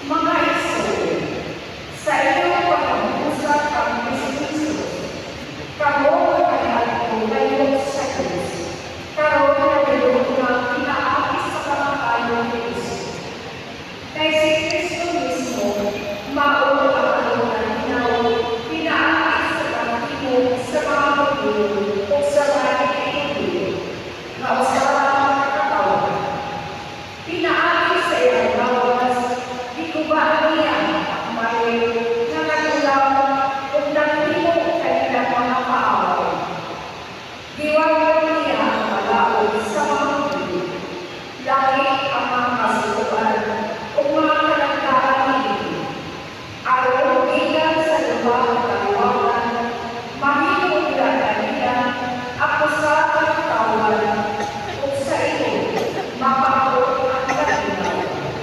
Mga iso, sa iyong pag-usap ang Kristo, kamo ay nagtulayo sa Diyos, karoon na nilong na pinaakis sa kamakayo ni Kristo. Kaya